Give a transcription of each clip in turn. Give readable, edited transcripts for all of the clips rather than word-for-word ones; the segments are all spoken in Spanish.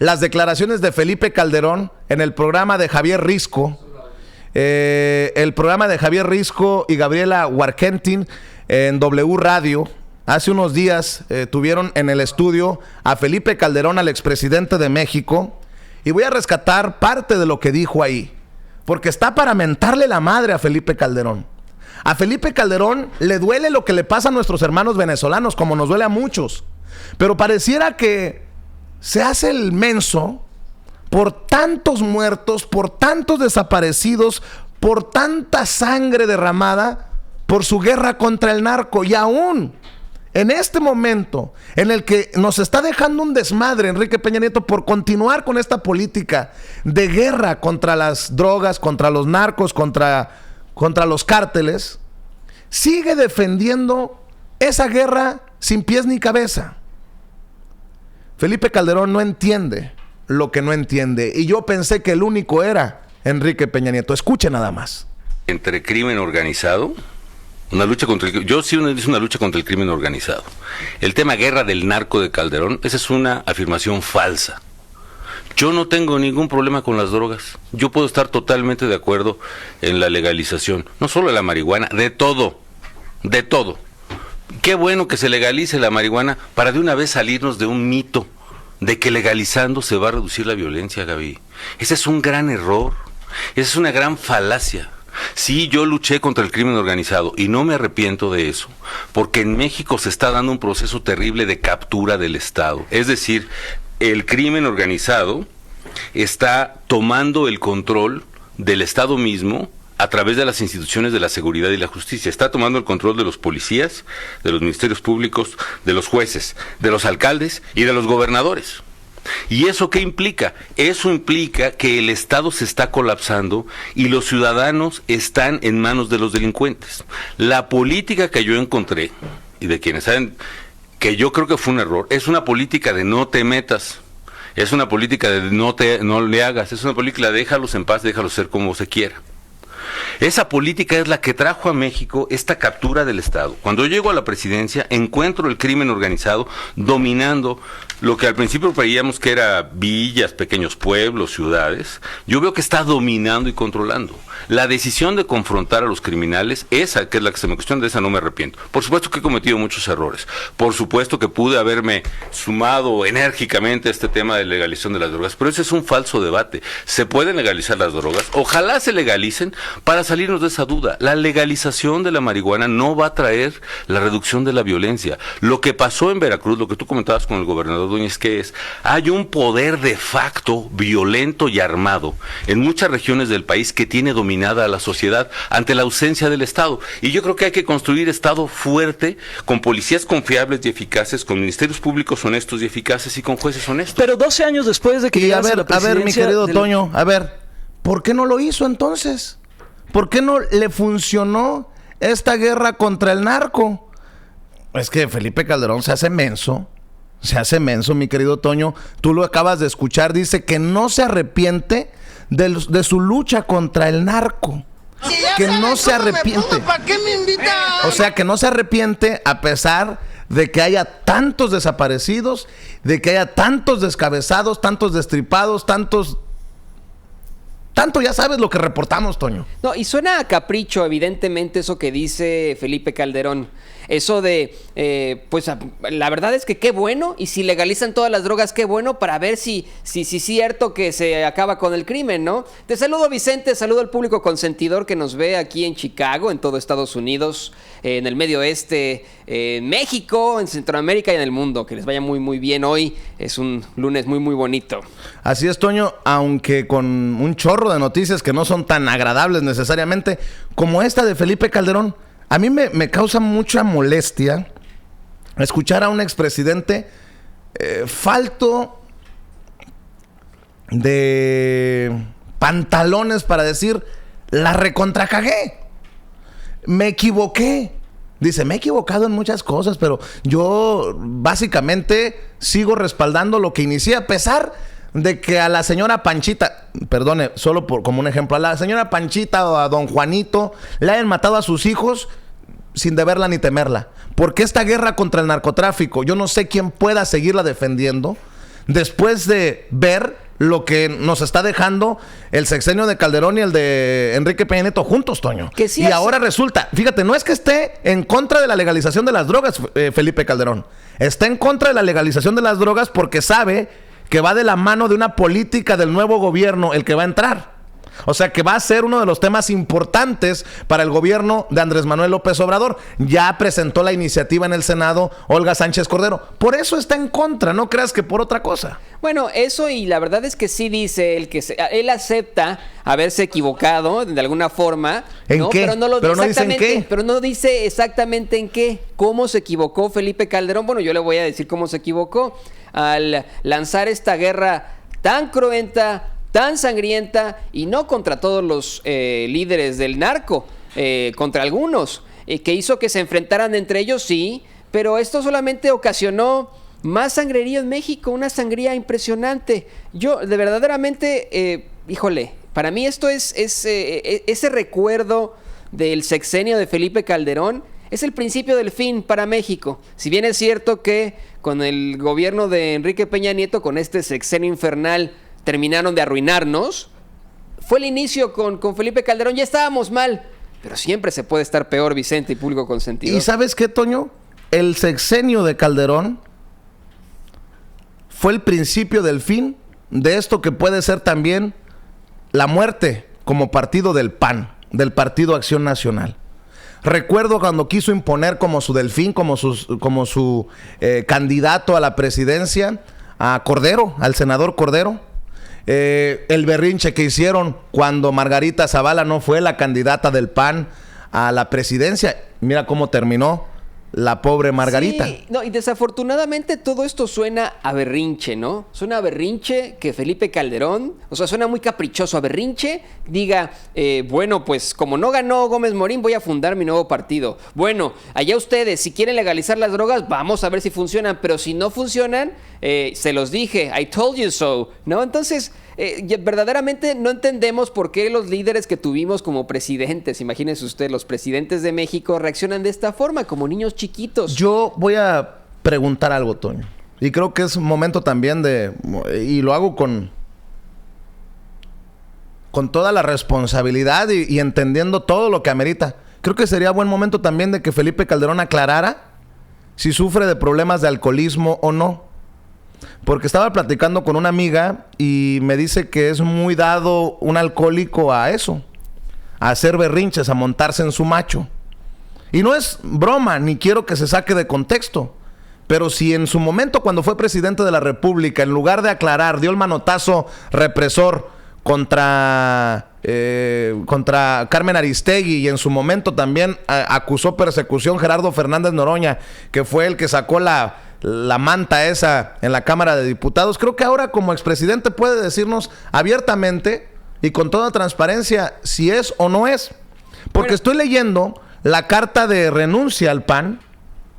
las declaraciones de Felipe Calderón en el programa de Javier Risco. El programa de Javier Risco y Gabriela Warkentin en W Radio. Hace unos días tuvieron en el estudio a Felipe Calderón, al expresidente de México, y voy a rescatar parte de lo que dijo ahí, porque está para mentarle la madre a Felipe Calderón. A Felipe Calderón le duele lo que le pasa a nuestros hermanos venezolanos, como nos duele a muchos, pero pareciera que se hace el menso por tantos muertos, por tantos desaparecidos, por tanta sangre derramada, por su guerra contra el narco. Y aún en este momento en el que nos está dejando un desmadre Enrique Peña Nieto por continuar con esta política de guerra contra las drogas, contra los narcos, contra los cárteles, sigue defendiendo esa guerra sin pies ni cabeza. Felipe Calderón no entiende lo que no entiende, y yo pensé que el único era Enrique Peña Nieto. Escuche nada más. Entre crimen organizado, una lucha contra yo sí hice una lucha contra el crimen organizado. El tema guerra del narco de Calderón, esa es una afirmación falsa. Yo no tengo ningún problema con las drogas. Yo puedo estar totalmente de acuerdo en la legalización, no solo de la marihuana, de todo, de todo. Qué bueno que se legalice la marihuana para de una vez salirnos de un mito de que legalizando se va a reducir la violencia, Gaby. Ese es un gran error, esa es una gran falacia. Sí, yo luché contra el crimen organizado y no me arrepiento de eso, porque en México se está dando un proceso terrible de captura del Estado. Es decir, el crimen organizado está tomando el control del Estado mismo a través de las instituciones de la seguridad y la justicia. Está tomando el control de los policías, de los ministerios públicos, de los jueces, de los alcaldes y de los gobernadores. ¿Y eso qué implica? Eso implica que el Estado se está colapsando y los ciudadanos están en manos de los delincuentes. La política que yo encontré, y de quienes saben que yo creo que fue un error, es una política de no te metas. Es una política de no le hagas. Es una política de déjalos en paz, déjalos ser como se quiera. Esa política es la que trajo a México esta captura del Estado. Cuando yo llego a la presidencia, encuentro el crimen organizado dominando lo que al principio creíamos que era villas, pequeños pueblos, ciudades. Yo veo que está dominando y controlando. La decisión de confrontar a los criminales, esa que es la que se me cuestiona, de esa no me arrepiento. Por supuesto que he cometido muchos errores. Por supuesto que pude haberme sumado enérgicamente a este tema de legalización de las drogas, pero ese es un falso debate. ¿Se pueden legalizar las drogas? Ojalá se legalicen para salirnos de esa duda. La legalización de la marihuana no va a traer la reducción de la violencia. Lo que pasó en Veracruz, lo que tú comentabas con el gobernador Dueñas, que es, hay un poder de facto violento y armado en muchas regiones del país que tiene dominada a la sociedad ante la ausencia del Estado. Y yo creo que hay que construir Estado fuerte, con policías confiables y eficaces, con ministerios públicos honestos y eficaces y con jueces honestos. Pero 12 años después de que llegase a la presidencia... A ver, mi querido Toño, a ver, ¿por qué no lo hizo entonces? ¿Por qué no le funcionó esta guerra contra el narco? Es que Felipe Calderón se hace menso, mi querido Toño. Tú lo acabas de escuchar, dice que no se arrepiente de su lucha contra el narco. Si que no se arrepiente. ¿Para qué me invitan? O sea, que no se arrepiente a pesar de que haya tantos desaparecidos, de que haya tantos descabezados, tantos destripados, tanto ya sabes lo que reportamos, Toño. No, y suena a capricho, evidentemente, eso que dice Felipe Calderón. Eso de, pues la verdad es que qué bueno, y si legalizan todas las drogas, qué bueno, para ver si es cierto que se acaba con el crimen, ¿no? Te saludo, Vicente, saludo al público consentidor que nos ve aquí en Chicago, en todo Estados Unidos, en el Medio Oeste, en México, en Centroamérica y en el mundo. Que les vaya muy, muy bien hoy. Es un lunes muy, muy bonito. Así es, Toño, aunque con un chorro de noticias que no son tan agradables necesariamente, como esta de Felipe Calderón. A mí me causa mucha molestia escuchar a un expresidente falto de pantalones para decir, la recontracagué, me equivoqué. Dice, me he equivocado en muchas cosas, pero yo básicamente sigo respaldando lo que inicié, a pesar de que a la señora Panchita, perdone, solo como un ejemplo, a la señora Panchita o a don Juanito le hayan matado a sus hijos sin deberla ni temerla. Porque esta guerra contra el narcotráfico, yo no sé quién pueda seguirla defendiendo después de ver lo que nos está dejando el sexenio de Calderón y el de Enrique Peña Nieto juntos, Toño. Que sí y ahora resulta, fíjate, no es que esté en contra de la legalización de las drogas, Felipe Calderón. Está en contra de la legalización de las drogas porque sabe que va de la mano de una política del nuevo gobierno el que va a entrar. O sea que va a ser uno de los temas importantes para el gobierno de Andrés Manuel López Obrador. Ya presentó la iniciativa en el Senado Olga Sánchez Cordero. Por eso está en contra, no creas que por otra cosa. Bueno, eso, y la verdad es que sí dice él que él acepta haberse equivocado de alguna forma. ¿En qué? Pero no lo Pero no dice en qué. Pero no dice exactamente en qué. ¿Cómo se equivocó Felipe Calderón? Bueno, yo le voy a decir cómo se equivocó al lanzar esta guerra tan cruenta, tan sangrienta, y no contra todos los líderes del narco, contra algunos, que hizo que se enfrentaran entre ellos, sí, pero esto solamente ocasionó más sangrería en México, una sangría impresionante. Yo, de verdaderamente, híjole, para mí esto es ese recuerdo del sexenio de Felipe Calderón, es el principio del fin para México. Si bien es cierto que con el gobierno de Enrique Peña Nieto, con este sexenio infernal, terminaron de arruinarnos, fue el inicio con Felipe Calderón. Ya estábamos mal, pero siempre se puede estar peor, Vicente y público consentido. ¿Y sabes qué, Toño? El sexenio de Calderón fue el principio del fin de esto que puede ser también la muerte como partido del PAN, del Partido Acción Nacional. Recuerdo cuando quiso imponer como su delfín, como su candidato a la presidencia, a Cordero, al senador Cordero. El berrinche que hicieron cuando Margarita Zavala no fue la candidata del PAN a la presidencia. Mira cómo terminó la pobre Margarita. Sí, no, y desafortunadamente todo esto suena a berrinche, ¿no? Suena a berrinche que Felipe Calderón, o sea, suena muy caprichoso a berrinche, diga, bueno, pues como no ganó Gómez Morín, voy a fundar mi nuevo partido. Bueno, allá ustedes, si quieren legalizar las drogas, vamos a ver si funcionan, pero si no funcionan, se los dije, I told you so, ¿no? Entonces, verdaderamente no entendemos por qué los líderes que tuvimos como presidentes, imagínense usted, los presidentes de México reaccionan de esta forma, como niños chiquitos. Yo voy a preguntar algo, Toño, y creo que es un momento también y lo hago con toda la responsabilidad y entendiendo todo lo que amerita. Creo que sería buen momento también de que Felipe Calderón aclarara si sufre de problemas de alcoholismo o no. Porque estaba platicando con una amiga y me dice que es muy dado un alcohólico a eso, a hacer berrinches, a montarse en su macho. Y no es broma, ni quiero que se saque de contexto. Pero si en su momento, cuando fue presidente de la República, en lugar de aclarar, dio el manotazo represor contra Carmen Aristegui, y en su momento también acusó persecución Gerardo Fernández Noroña, que fue el que sacó la manta esa en la Cámara de Diputados, creo que ahora como expresidente puede decirnos abiertamente y con toda transparencia si es o no es. Porque estoy leyendo la carta de renuncia al PAN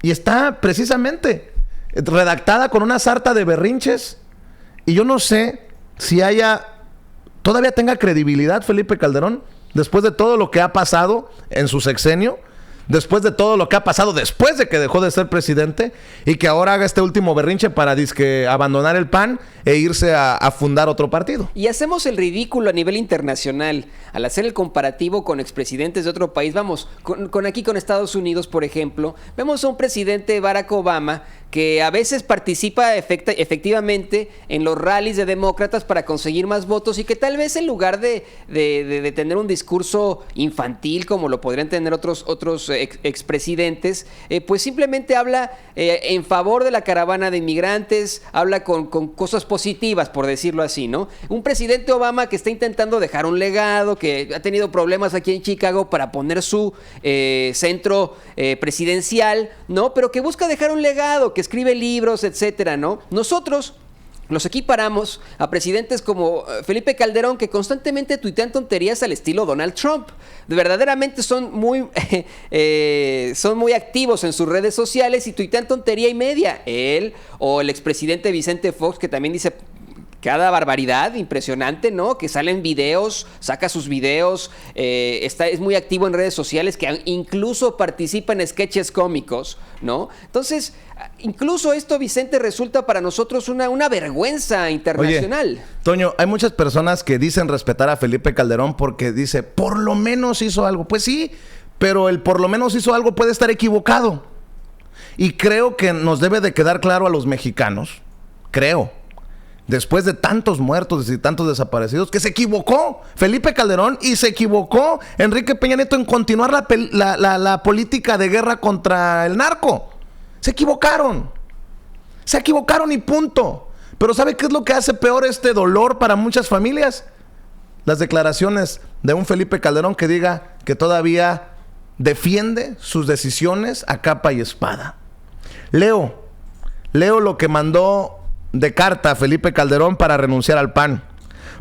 y está precisamente redactada con una sarta de berrinches, y yo no sé si todavía tenga credibilidad Felipe Calderón después de todo lo que ha pasado en su sexenio, después de todo lo que ha pasado después de que dejó de ser presidente, y que ahora haga este último berrinche para disque abandonar el PAN e irse a fundar otro partido. Y hacemos el ridículo a nivel internacional al hacer el comparativo con expresidentes de otro país. Vamos, con Estados Unidos, por ejemplo, vemos a un presidente, Barack Obama, que a veces participa efectivamente en los rallies de demócratas para conseguir más votos, y que tal vez en lugar de tener un discurso infantil como lo podrían tener otros expresidentes, pues simplemente habla en favor de la caravana de inmigrantes, habla con cosas positivas, por decirlo así, ¿no? Un presidente Obama que está intentando dejar un legado, que ha tenido problemas aquí en Chicago para poner su centro presidencial, ¿no? Pero que busca dejar un legado, que escribe libros, etcétera, ¿no? Nosotros los equiparamos a presidentes como Felipe Calderón, que constantemente tuitean tonterías al estilo Donald Trump. Verdaderamente son muy activos en sus redes sociales y tuitean tontería y media. Él, o el expresidente Vicente Fox, que también dice cada barbaridad impresionante, ¿no? Que salen videos, saca sus videos, es muy activo en redes sociales, que incluso participa en sketches cómicos, ¿no? Entonces, incluso esto, Vicente, resulta para nosotros una vergüenza internacional. Oye, Toño, hay muchas personas que dicen respetar a Felipe Calderón porque dice, por lo menos hizo algo. Pues sí, pero el por lo menos hizo algo puede estar equivocado. Y creo que nos debe de quedar claro a los mexicanos, después de tantos muertos y tantos desaparecidos, que se equivocó Felipe Calderón y se equivocó Enrique Peña Nieto en continuar la política de guerra contra el narco. Se equivocaron y punto. Pero ¿sabe qué es lo que hace peor este dolor para muchas familias? Las declaraciones de un Felipe Calderón que diga que todavía defiende sus decisiones a capa y espada. Leo lo que mandó de carta a Felipe Calderón para renunciar al PAN.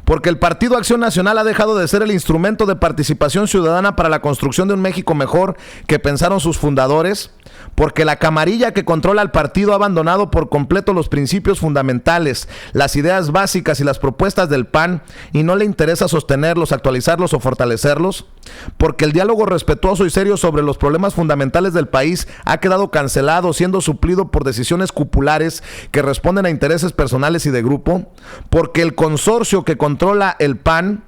Porque el Partido Acción Nacional ha dejado de ser el instrumento de participación ciudadana para la construcción de un México mejor que pensaron sus fundadores. Porque la camarilla que controla el partido ha abandonado por completo los principios fundamentales, las ideas básicas y las propuestas del PAN y no le interesa sostenerlos, actualizarlos o fortalecerlos. Porque el diálogo respetuoso y serio sobre los problemas fundamentales del país ha quedado cancelado, siendo suplido por decisiones cupulares que responden a intereses personales y de grupo. Porque el consorcio que controla el PAN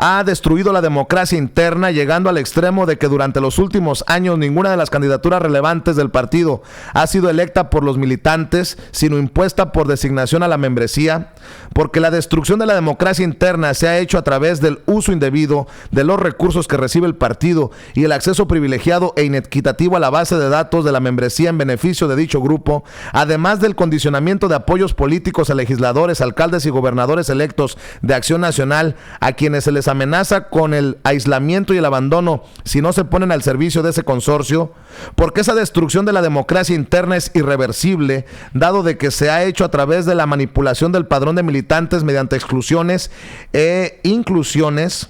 ha destruido la democracia interna, llegando al extremo de que durante los últimos años ninguna de las candidaturas relevantes del partido ha sido electa por los militantes, sino impuesta por designación a la membresía. Porque la destrucción de la democracia interna se ha hecho a través del uso indebido de los recursos que recibe el partido y el acceso privilegiado e inequitativo a la base de datos de la membresía en beneficio de dicho grupo, además del condicionamiento de apoyos políticos a legisladores, alcaldes y gobernadores electos de Acción Nacional, a quienes se les amenaza con el aislamiento y el abandono si no se ponen al servicio de ese consorcio. Porque esa destrucción de la democracia interna es irreversible, dado de que se ha hecho a través de la manipulación del padrón de militantes mediante exclusiones e inclusiones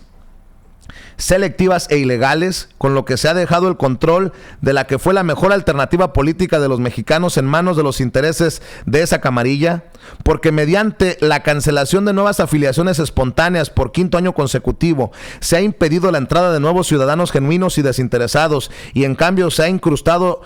selectivas e ilegales, con lo que se ha dejado el control de la que fue la mejor alternativa política de los mexicanos en manos de los intereses de esa camarilla. Porque mediante la cancelación de nuevas afiliaciones espontáneas por quinto año consecutivo se ha impedido la entrada de nuevos ciudadanos genuinos y desinteresados, y en cambio se ha incrustado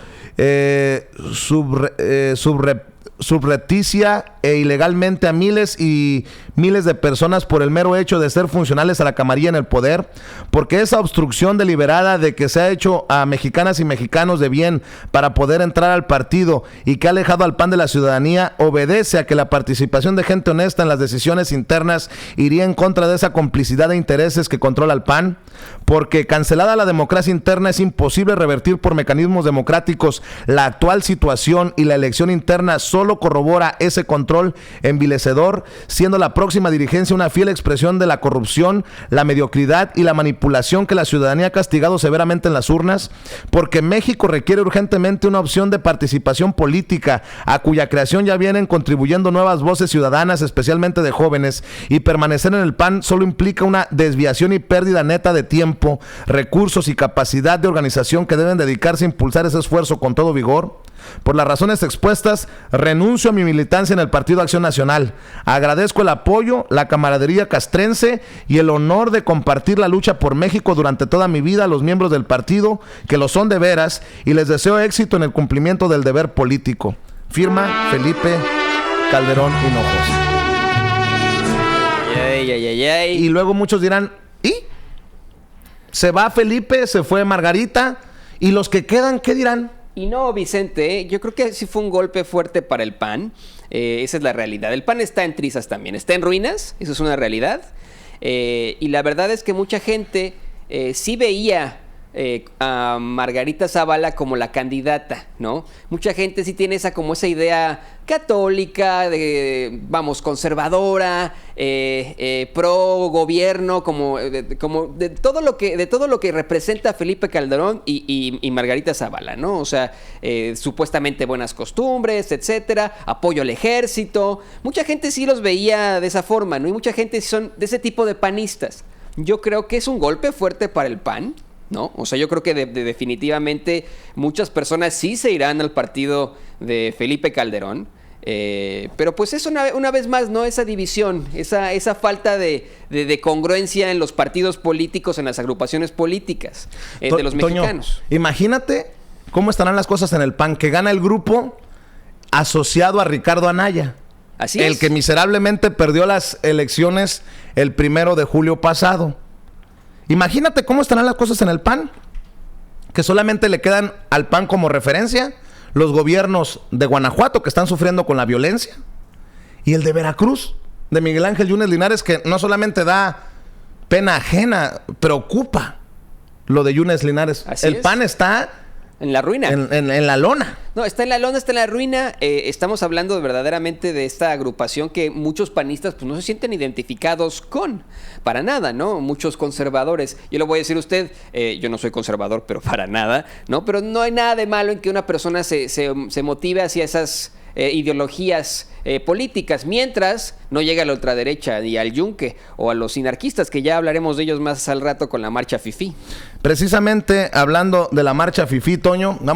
subrepticia e ilegalmente a miles y miles de personas por el mero hecho de ser funcionales a la camarilla en el poder. Porque esa obstrucción deliberada de que se ha hecho a mexicanas y mexicanos de bien para poder entrar al partido y que ha alejado al PAN de la ciudadanía obedece a que la participación de gente honesta en las decisiones internas iría en contra de esa complicidad de intereses que controla el PAN. Porque cancelada la democracia interna es imposible revertir por mecanismos democráticos la actual situación, y la elección interna solo corrobora ese control envilecedor, siendo la próxima dirigencia una fiel expresión de la corrupción, la mediocridad y la manipulación que la ciudadanía ha castigado severamente en las urnas. Porque México requiere urgentemente una opción de participación política, a cuya creación ya vienen contribuyendo nuevas voces ciudadanas, especialmente de jóvenes, y permanecer en el PAN solo implica una desviación y pérdida neta de tiempo, recursos y capacidad de organización que deben dedicarse a impulsar ese esfuerzo con todo vigor. Por las razones expuestas, renuncio a mi militancia en el Partido Acción Nacional. Agradezco el apoyo, la camaradería castrense y el honor de compartir la lucha por México durante toda mi vida a los miembros del partido, que lo son de veras, y les deseo éxito en el cumplimiento del deber político. Firma Felipe Calderón Hinojosa. Y luego muchos dirán, ¿y? Se va Felipe, se fue Margarita, y los que quedan, ¿qué dirán? Y no, Vicente, yo creo que sí fue un golpe fuerte para el PAN. Esa es la realidad. El PAN está en trizas también, está en ruinas, eso es una realidad. Y la verdad es que mucha gente sí veía a Margarita Zavala como la candidata, ¿no? Mucha gente sí tiene esa idea católica, conservadora, pro gobierno, como de todo lo que representa Felipe Calderón y Margarita Zavala, ¿no? O sea, supuestamente buenas costumbres, etcétera, apoyo al ejército. Mucha gente sí los veía de esa forma, ¿no? Y mucha gente son de ese tipo de panistas. Yo creo que es un golpe fuerte para el PAN, ¿no? O sea, yo creo que definitivamente muchas personas sí se irán al partido de Felipe Calderón. Pero pues eso una vez más, ¿no? Esa división, esa falta de congruencia en los partidos políticos, en las agrupaciones políticas de los mexicanos. Toño, imagínate cómo estarán las cosas en el PAN, que gana el grupo asociado a Ricardo Anaya. Así es. El que miserablemente perdió las elecciones el 1 de julio pasado. Imagínate cómo estarán las cosas en el PAN, que solamente le quedan al PAN como referencia los gobiernos de Guanajuato, que están sufriendo con la violencia, y el de Veracruz, de Miguel Ángel Yunes Linares, que no solamente da pena ajena, preocupa lo de Yunes Linares. Así el es. PAN está En la ruina. en la lona. No, está en la lona, está en la ruina. Estamos hablando verdaderamente de esta agrupación que muchos panistas pues no se sienten identificados con. Para nada, ¿no? Muchos conservadores. Yo le voy a decir a usted, yo no soy conservador, pero para nada, ¿no? Pero no hay nada de malo en que una persona se motive hacia esas ideologías políticas, mientras no llega a la ultraderecha y al yunque o a los sinarquistas, que ya hablaremos de ellos más al rato con la marcha fifí. Precisamente hablando de la marcha fifí, Toño, vamos